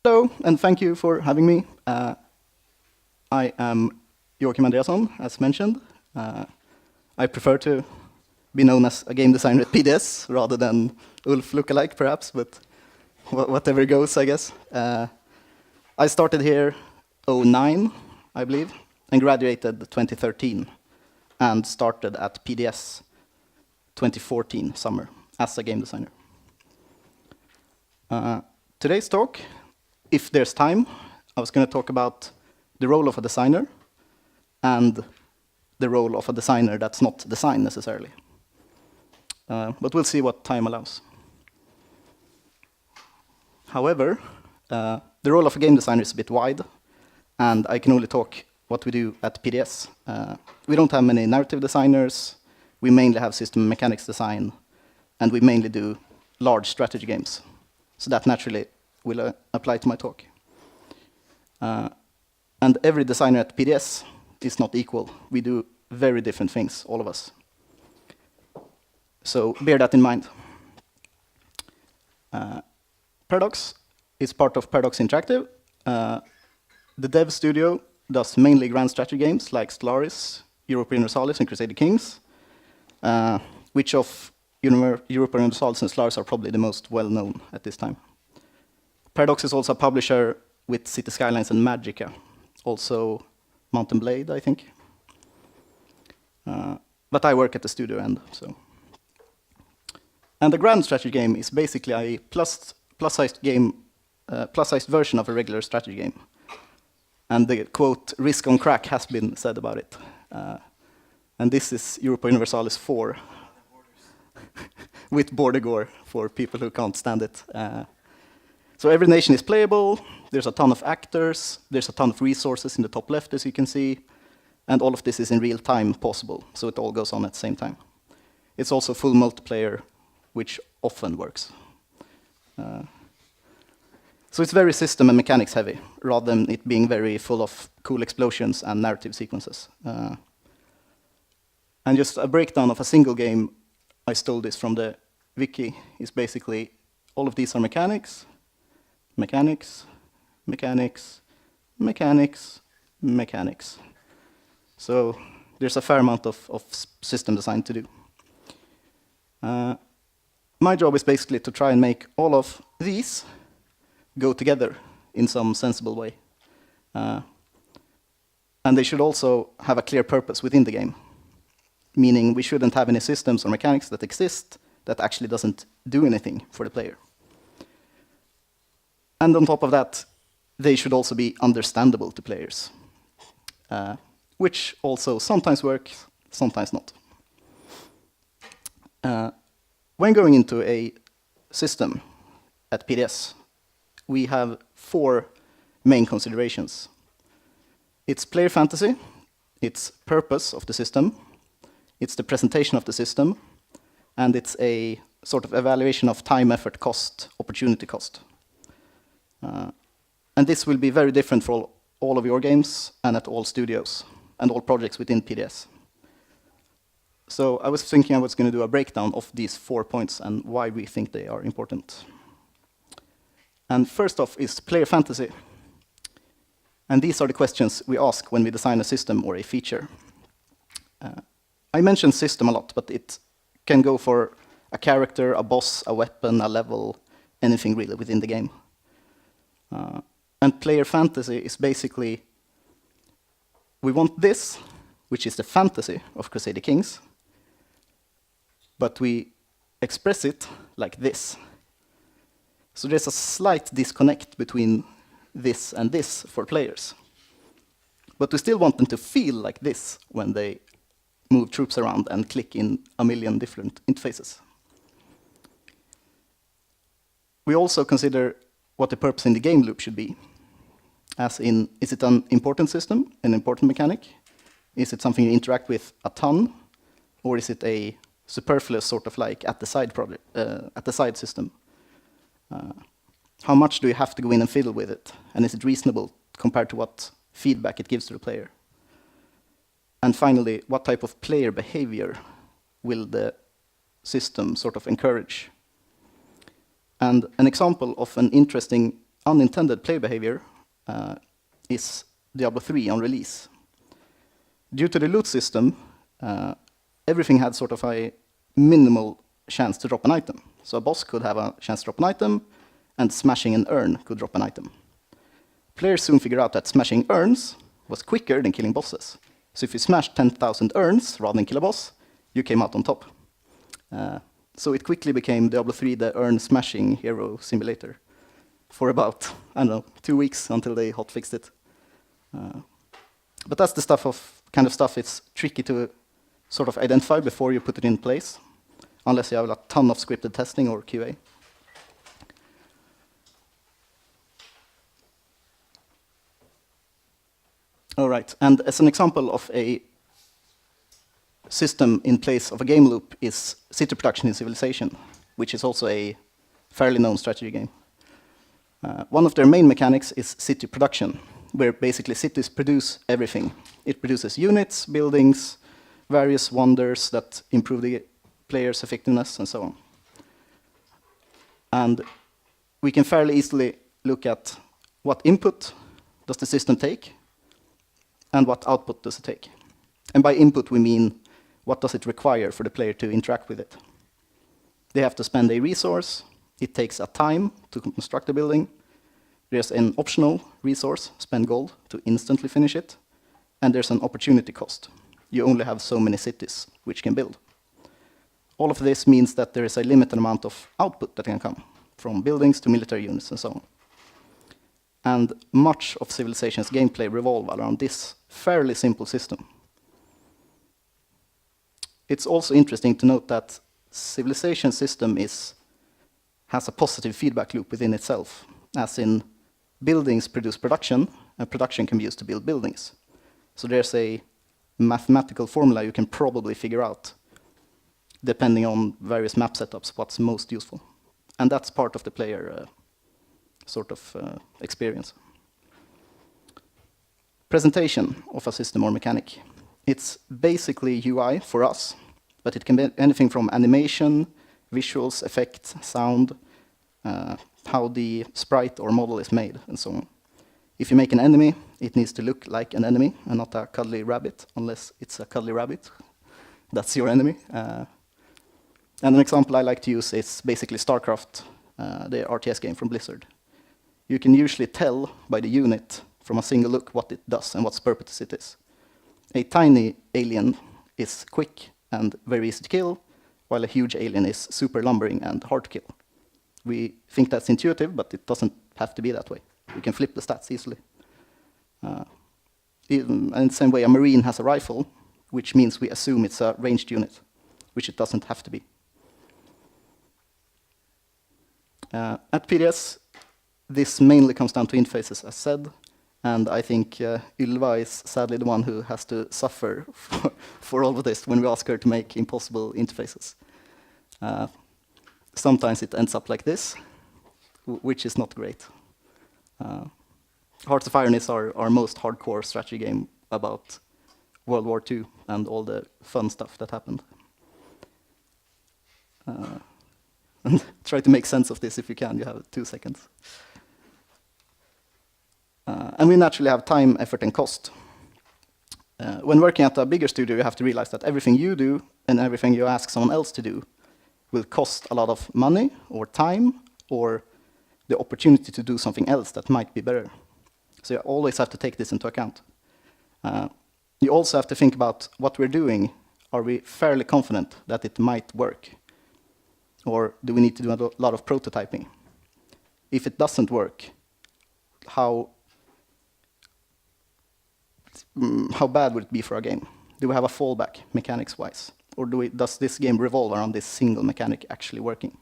Hello, and thank you for having me. I am Joakim Andreasson, as mentioned. I prefer to be known as a game designer at PDS rather than Ulf lookalike, perhaps, but whatever goes, I guess. I started here 2009, I believe, and graduated 2013, and started at PDS 2014 summer as a game designer. Today's talk, if there's time, I was going to talk about the role of a designer and the role of a designer that's not design necessarily. But we'll see what time allows. However, the role of a game designer is a bit wide, and I can only talk what we do at PDS. We don't have many narrative designers. We mainly have system mechanics design, and we mainly do large strategy games. So that naturally will apply to my talk. And every designer at PDS is not equal. We do very different things, all of us. So bear that in mind. Paradox is part of Paradox Interactive. The dev studio does mainly grand strategy games like Stellaris, Europa Universalis, and Crusader Kings, which of Europa Universalis and Stellaris are probably the most well-known at this time. Paradox is also a publisher with City Skylines and Magica, also Mountain Blade, I think. But I work at the studio end, so. And the grand strategy game is basically a plus-sized game, plus-sized version of a regular strategy game. And the quote, risk on crack has been said about it. And this is Europa Universalis 4, with border gore for people who can't stand it. So every nation is playable, there's a ton of actors, there's a ton of resources in the top left, as you can see, and all of this is in real time possible, so it all goes on at the same time. It's also full multiplayer, which often works. So it's very system and mechanics heavy, rather than it being very full of cool explosions and narrative sequences. And just a breakdown of a single game, I stole this from the wiki, is basically all of these are mechanics, mechanics, mechanics, mechanics, mechanics. So there's a fair amount of system design to do. My job is basically to try and make all of these go together in some sensible way. And they should also have a clear purpose within the game, meaning we shouldn't have any systems or mechanics that exist that actually doesn't do anything for the player. And on top of that, they should also be understandable to players, which also sometimes works, sometimes not. When going into a system at PDS, we have 4 main considerations. It's player fantasy, it's purpose of the system, it's the presentation of the system, and it's a sort of evaluation of time, effort, cost, opportunity cost. And this will be very different for all of your games and at all studios and all projects within PDS. So I was thinking I was going to do a breakdown of these 4 points and why we think they are important. And first off is player fantasy. And these are the questions we ask when we design a system or a feature. I mentioned system a lot, but it can go for a character, a boss, a weapon, a level, anything really within the game. And player fantasy is basically, we want this, which is the fantasy of Crusader Kings, but we express it like this. So there's a slight disconnect between this and this for players. But we still want them to feel like this when they move troops around and click in a million different interfaces. We also consider what the purpose in the game loop should be. As in, is it an important system, an important mechanic? Is it something you interact with a ton? Or is it a superfluous sort of like at the side project, at the side system? How much do you have to go in and fiddle with it? And is it reasonable compared to what feedback it gives to the player? And finally, what type of player behavior will the system sort of encourage? And an example of an interesting unintended play behavior is Diablo 3 on release. Due to the loot system, everything had sort of a minimal chance to drop an item. So a boss could have a chance to drop an item, and smashing an urn could drop an item. Players soon figured out that smashing urns was quicker than killing bosses. So if you smashed 10,000 urns rather than kill a boss, you came out on top. So it quickly became Diablo 3 the urn smashing hero simulator for about, I don't know, 2 weeks until they hotfixed it. But that's the kind of stuff it's tricky to sort of identify before you put it in place, unless you have a ton of scripted testing or QA. All right, and as an example of a system in place of a game loop is city production in Civilization, which is also a fairly known strategy game. One of their main mechanics is city production, where basically cities produce everything. It produces units, buildings, various wonders that improve the player's effectiveness, and so on. And we can fairly easily look at what input does the system take, and what output does it take. And by input, we mean what does it require for the player to interact with it. They have to spend a resource. It takes a time to construct a building. There's an optional resource, spend gold, to instantly finish it. And there's an opportunity cost. You only have so many cities which can build. All of this means that there is a limited amount of output that can come, from buildings to military units and so on. And much of Civilization's gameplay revolves around this fairly simple system. It's also interesting to note that Civilization's system has a positive feedback loop within itself, as in buildings produce production, and production can be used to build buildings. So there's a mathematical formula you can probably figure out, depending on various map setups, what's most useful. And that's part of the player experience. Presentation of a system or mechanic. It's basically UI for us, but it can be anything from animation, visuals, effect, sound, how the sprite or model is made, and so on. If you make an enemy, it needs to look like an enemy and not a cuddly rabbit, unless it's a cuddly rabbit. That's your enemy. And an example I like to use is basically StarCraft, the RTS game from Blizzard. You can usually tell by the unit from a single look what it does and what purpose it is. A tiny alien is quick and very easy to kill, while a huge alien is super lumbering and hard to kill. We think that's intuitive, but it doesn't have to be that way. We can flip the stats easily. In the same way, a Marine has a rifle, which means we assume it's a ranged unit, which it doesn't have to be. At PDS, this mainly comes down to interfaces, as said, and I think Ylva is sadly the one who has to suffer for all of this when we ask her to make impossible interfaces. Sometimes it ends up like this, which is not great. Hearts of Iron is our most hardcore strategy game about World War II and all the fun stuff that happened. And try to make sense of this if you can. You have 2 seconds. And we naturally have time, effort, and cost. When working at a bigger studio, you have to realize that everything you do and everything you ask someone else to do will cost a lot of money or time or the opportunity to do something else that might be better. So you always have to take this into account. You also have to think about what we're doing. Are we fairly confident that it might work? Or do we need to do a lot of prototyping? If it doesn't work, how bad would it be for our game? Do we have a fallback mechanics-wise? Or does this game revolve around this single mechanic actually working?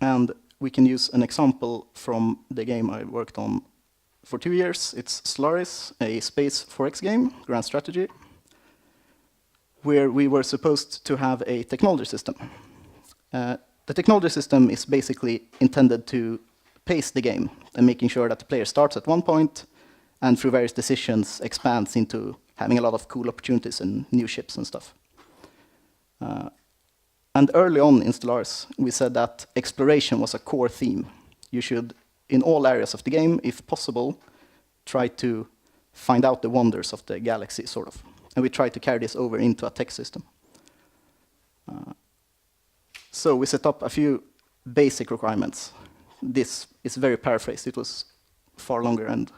And we can use an example from the game I worked on for 2 years. It's Solaris, a space 4X game, grand strategy, where we were supposed to have a technology system. The technology system is basically intended to pace the game and making sure that the player starts at one point and through various decisions expands into having a lot of cool opportunities and new ships and stuff. And early on in Stellaris, we said that exploration was a core theme. You should, in all areas of the game, if possible, try to find out the wonders of the galaxy, sort of. And we tried to carry this over into a tech system. So we set up a few basic requirements. This is very paraphrased. It was far longer and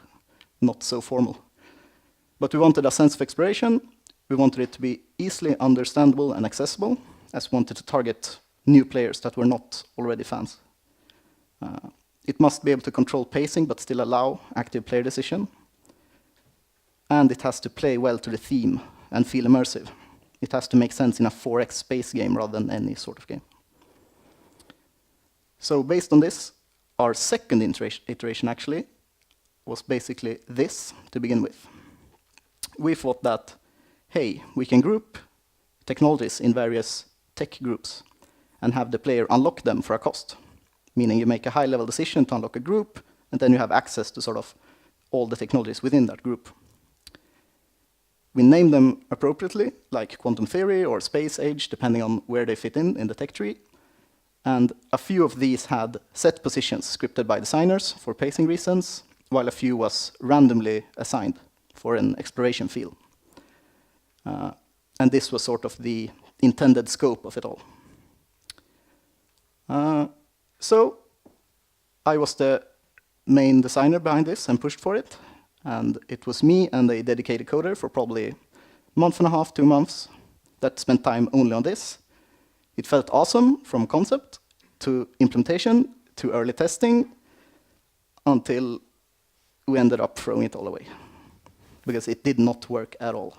not so formal. But we wanted a sense of exploration. We wanted it to be easily understandable and accessible, as we wanted to target new players that were not already fans. It must be able to control pacing, but still allow active player decision. And it has to play well to the theme and feel immersive. It has to make sense in a 4X space game rather than any sort of game. So based on this, our second iteration actually was basically this to begin with. We thought that, hey, we can group technologies in various tech groups and have the player unlock them for a cost. Meaning you make a high-level decision to unlock a group, and then you have access to sort of all the technologies within that group. We name them appropriately, like quantum theory or space age, depending on where they fit in the tech tree. And a few of these had set positions scripted by designers for pacing reasons, while a few was randomly assigned for an exploration field. And this was sort of the intended scope of it all. So I was the main designer behind this and pushed for it. And it was me and a dedicated coder for probably a month and a half, 2 months, that spent time only on this. It felt awesome from concept to implementation to early testing until we ended up throwing it all away because it did not work at all.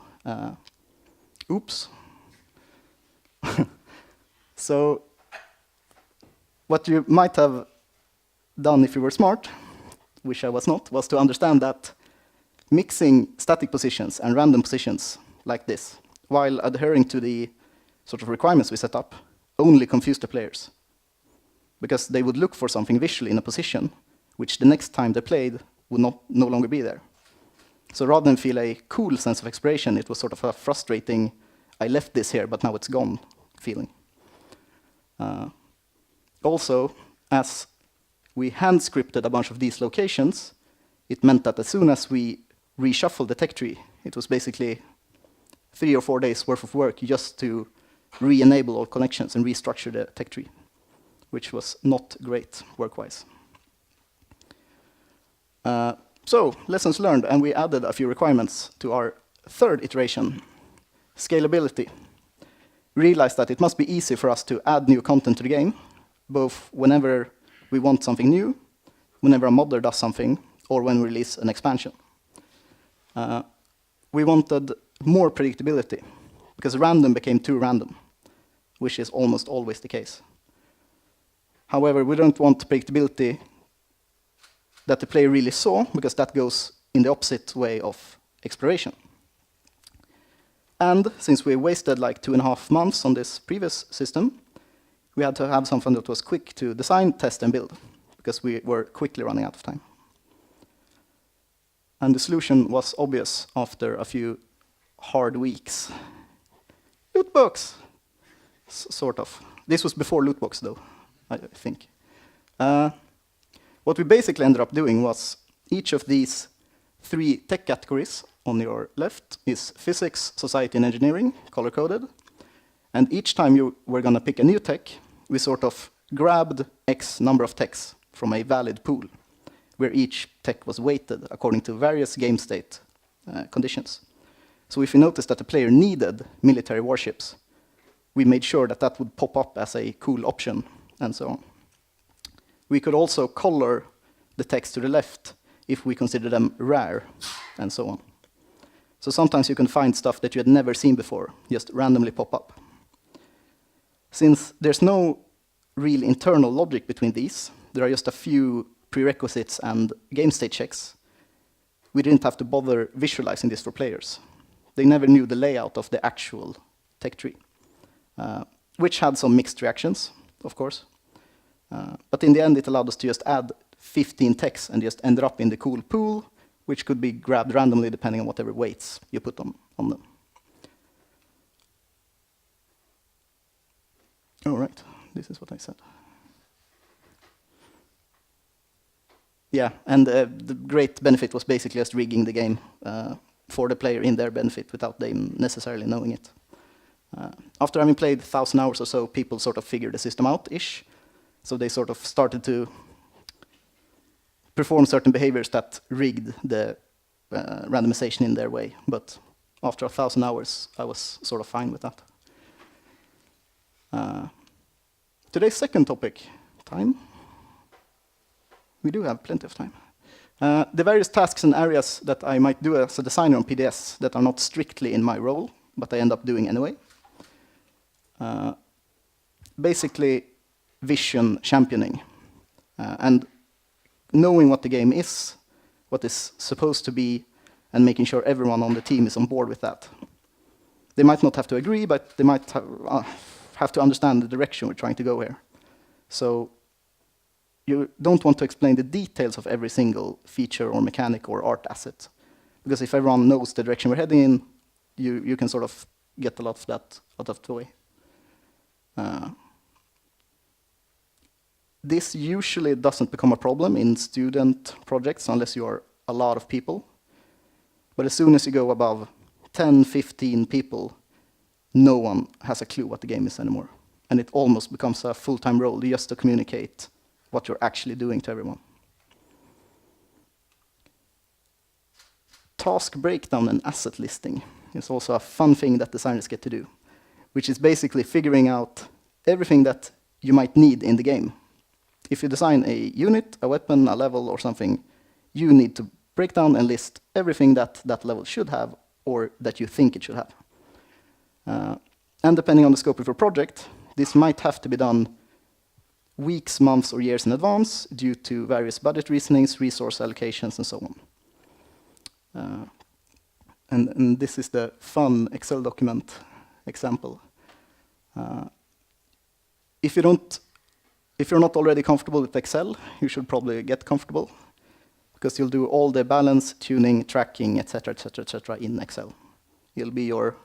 Oops. So what you might have done if you were smart, which I was not, was to understand that mixing static positions and random positions like this, while adhering to the sort of requirements we set up, only confused the players. Because they would look for something visually in a position, which the next time they played would no longer be there. So rather than feel a cool sense of exploration, it was sort of a frustrating, I left this here, but now it's gone feeling. Also, as we hand-scripted a bunch of these locations, it meant that as soon as we reshuffled the tech tree, it was basically 3 or 4 days worth of work just to re-enable all connections and restructure the tech tree, which was not great work-wise. So, lessons learned, and we added a few requirements to our third iteration. Scalability. Realized that it must be easy for us to add new content to the game, both whenever we want something new, whenever a modder does something, or when we release an expansion. We wanted more predictability, because random became too random, which is almost always the case. However, we don't want predictability that the player really saw, because that goes in the opposite way of exploration. And since we wasted like 2.5 months on this previous system, we had to have something that was quick to design, test, and build, because we were quickly running out of time. And the solution was obvious after a few hard weeks. Lootbox, sort of. This was before lootbox, though, I think. What we basically ended up doing was each of these 3 tech categories on your left is physics, society, and engineering, color-coded. And each time you were going to pick a new tech, we sort of grabbed X number of techs from a valid pool, where each tech was weighted according to various game state conditions. So if we noticed that the player needed military warships, we made sure that that would pop up as a cool option, and so on. We could also color the text to the left if we consider them rare, and so on. So sometimes you can find stuff that you had never seen before, just randomly pop up. Since there's no real internal logic between these, there are just a few prerequisites and game state checks, we didn't have to bother visualizing this for players. They never knew the layout of the actual tech tree, which had some mixed reactions, of course. But in the end, it allowed us to just add 15 techs and just ended up in the cool pool, which could be grabbed randomly depending on whatever weights you put on them. this is what I said. Yeah, and the great benefit was basically just rigging the game for the player in their benefit without them necessarily knowing it. After having played 1,000 hours or so, people sort of figured the system out-ish. So they sort of started to perform certain behaviors that rigged the randomization in their way. But after 1,000 hours, I was sort of fine with that. Today's second topic, time. We do have plenty of time. The various tasks and areas that I might do as a designer on PDS that are not strictly in my role, but I end up doing anyway. Basically, vision championing. And knowing what the game is, what it's supposed to be, and making sure everyone on the team is on board with that. They might not have to agree, but they might have to understand the direction we're trying to go here. So you don't want to explain the details of every single feature or mechanic or art asset. Because if everyone knows the direction we're heading in, you can sort of get a lot of that out of the way. This usually doesn't become a problem in student projects unless you are a lot of people. But as soon as you go above 10, 15 people, no one has a clue what the game is anymore. And it almost becomes a full-time role just to communicate what you're actually doing to everyone. Task breakdown and asset listing is also a fun thing that designers get to do, which is basically figuring out everything that you might need in the game. If you design a unit, a weapon, a level, or something, you need to break down and list everything that that level should have or that you think it should have. And depending on the scope of your project, this might have to be done weeks, months, or years in advance due to various budget reasonings, resource allocations, and so on. And this is the fun Excel document example. If you're not already comfortable with Excel, you should probably get comfortable, because you'll do all the balance, tuning, tracking, etc., etc., etc. in Excel. It'll be your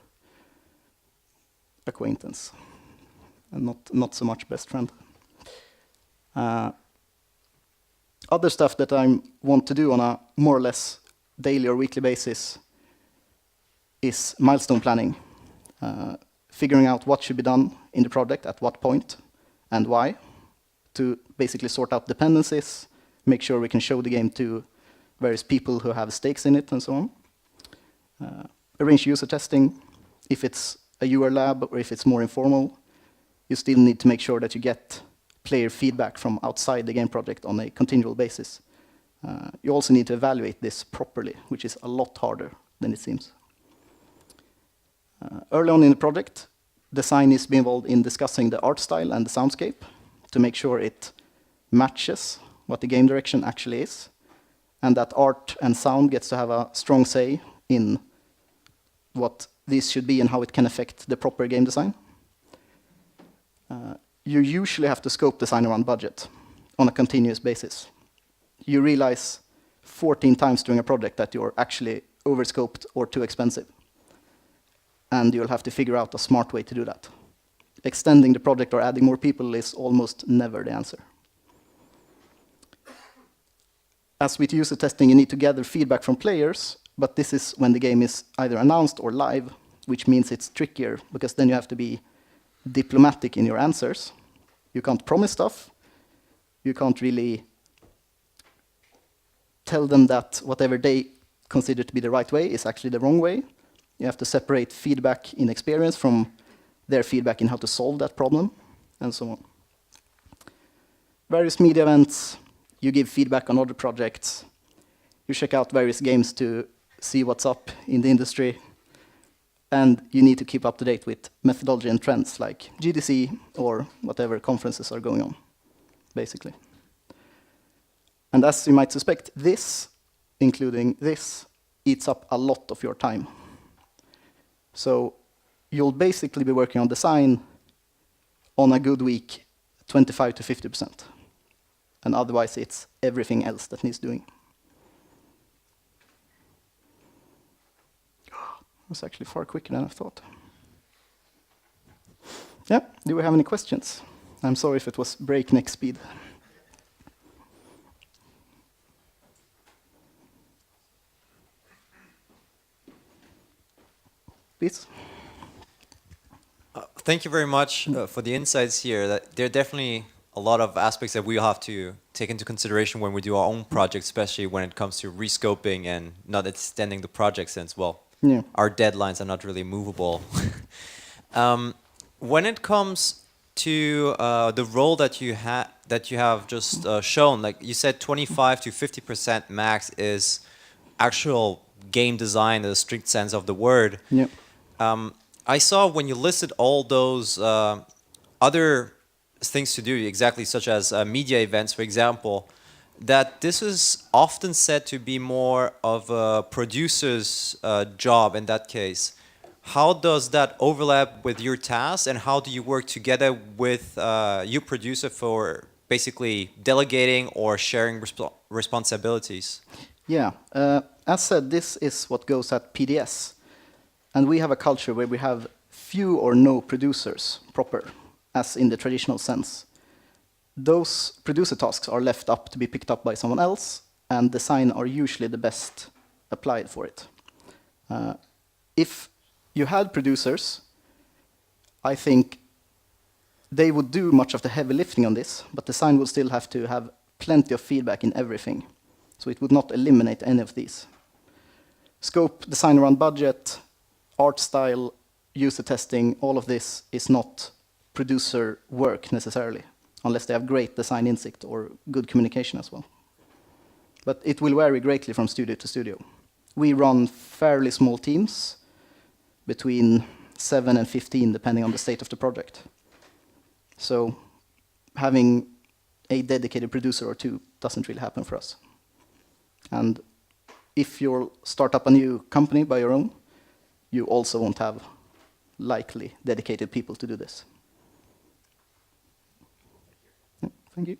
acquaintance, and not so much best friend. Other stuff that I want to do on a more or less daily or weekly basis is milestone planning, figuring out what should be done in the project at what point and why, to basically sort out dependencies, make sure we can show the game to various people who have stakes in it, and so on. Arrange user testing. If it's a UR lab or if it's more informal, you still need to make sure that you get player feedback from outside the game project on a continual basis. You also need to evaluate this properly, which is a lot harder than it seems. Early on in the project, design needs to be involved in discussing the art style and the soundscape to make sure it matches what the game direction actually is, and that art and sound gets to have a strong say in what this should be and how it can affect the proper game design. You usually have to scope design around budget on a continuous basis. You realize 14 times during a project that you're actually overscoped or too expensive. And you'll have to figure out a smart way to do that. Extending the project or adding more people is almost never the answer. As with user testing, you need to gather feedback from players, but this is when the game is either announced or live, which means it's trickier, because then you have to be diplomatic in your answers. You can't promise stuff. You can't really tell them that whatever they consider to be the right way is actually the wrong way. You have to separate feedback in experience from their feedback in how to solve that problem, and so on. Various media events, you give feedback on other projects, you check out various games to see what's up in the industry, and you need to keep up to date with methodology and trends like GDC or whatever conferences are going on, basically. And as you might suspect, this, including this, eats up a lot of your time. So you'll basically be working on design on a good week, 25 to 50%. And otherwise, it's everything else that needs doing. It was actually far quicker than I thought. Yeah, do we have any questions? I'm sorry if it was breakneck speed. Please. Thank you very much for the insights here. There are definitely a lot of aspects that we have to take into consideration when we do our own projects, especially when it comes to rescoping and not extending the project, since, well, our deadlines are not really movable. When it comes to the role that you have just shown, like you said, 25 to 50% max is actual game design in the strict sense of the word. Yeah. I saw when you listed all those other things to do, exactly such as media events, for example, that this is often said to be more of a producer's job in that case. How does that overlap with your tasks, and how do you work together with your producer for basically delegating or sharing responsibilities? Yeah, as said, this is what goes at PDS. And we have a culture where we have few or no producers proper, as in the traditional sense. Those producer tasks are left up to be picked up by someone else, and design are usually the best applied for it. If you had producers, I think they would do much of the heavy lifting on this, but design would still have to have plenty of feedback in everything. So it would not eliminate any of these. Scope, design around budget, art style, user testing, all of this is not producer work necessarily, unless they have great design instinct or good communication as well. But it will vary greatly from studio to studio. We run fairly small teams, between 7 and 15, depending on the state of the project. So having a dedicated producer or two doesn't really happen for us. And if you'll start up a new company by your own, you also won't have likely dedicated people to do this. Thank you.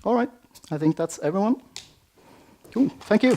All right, I think that's everyone. Cool, thank you.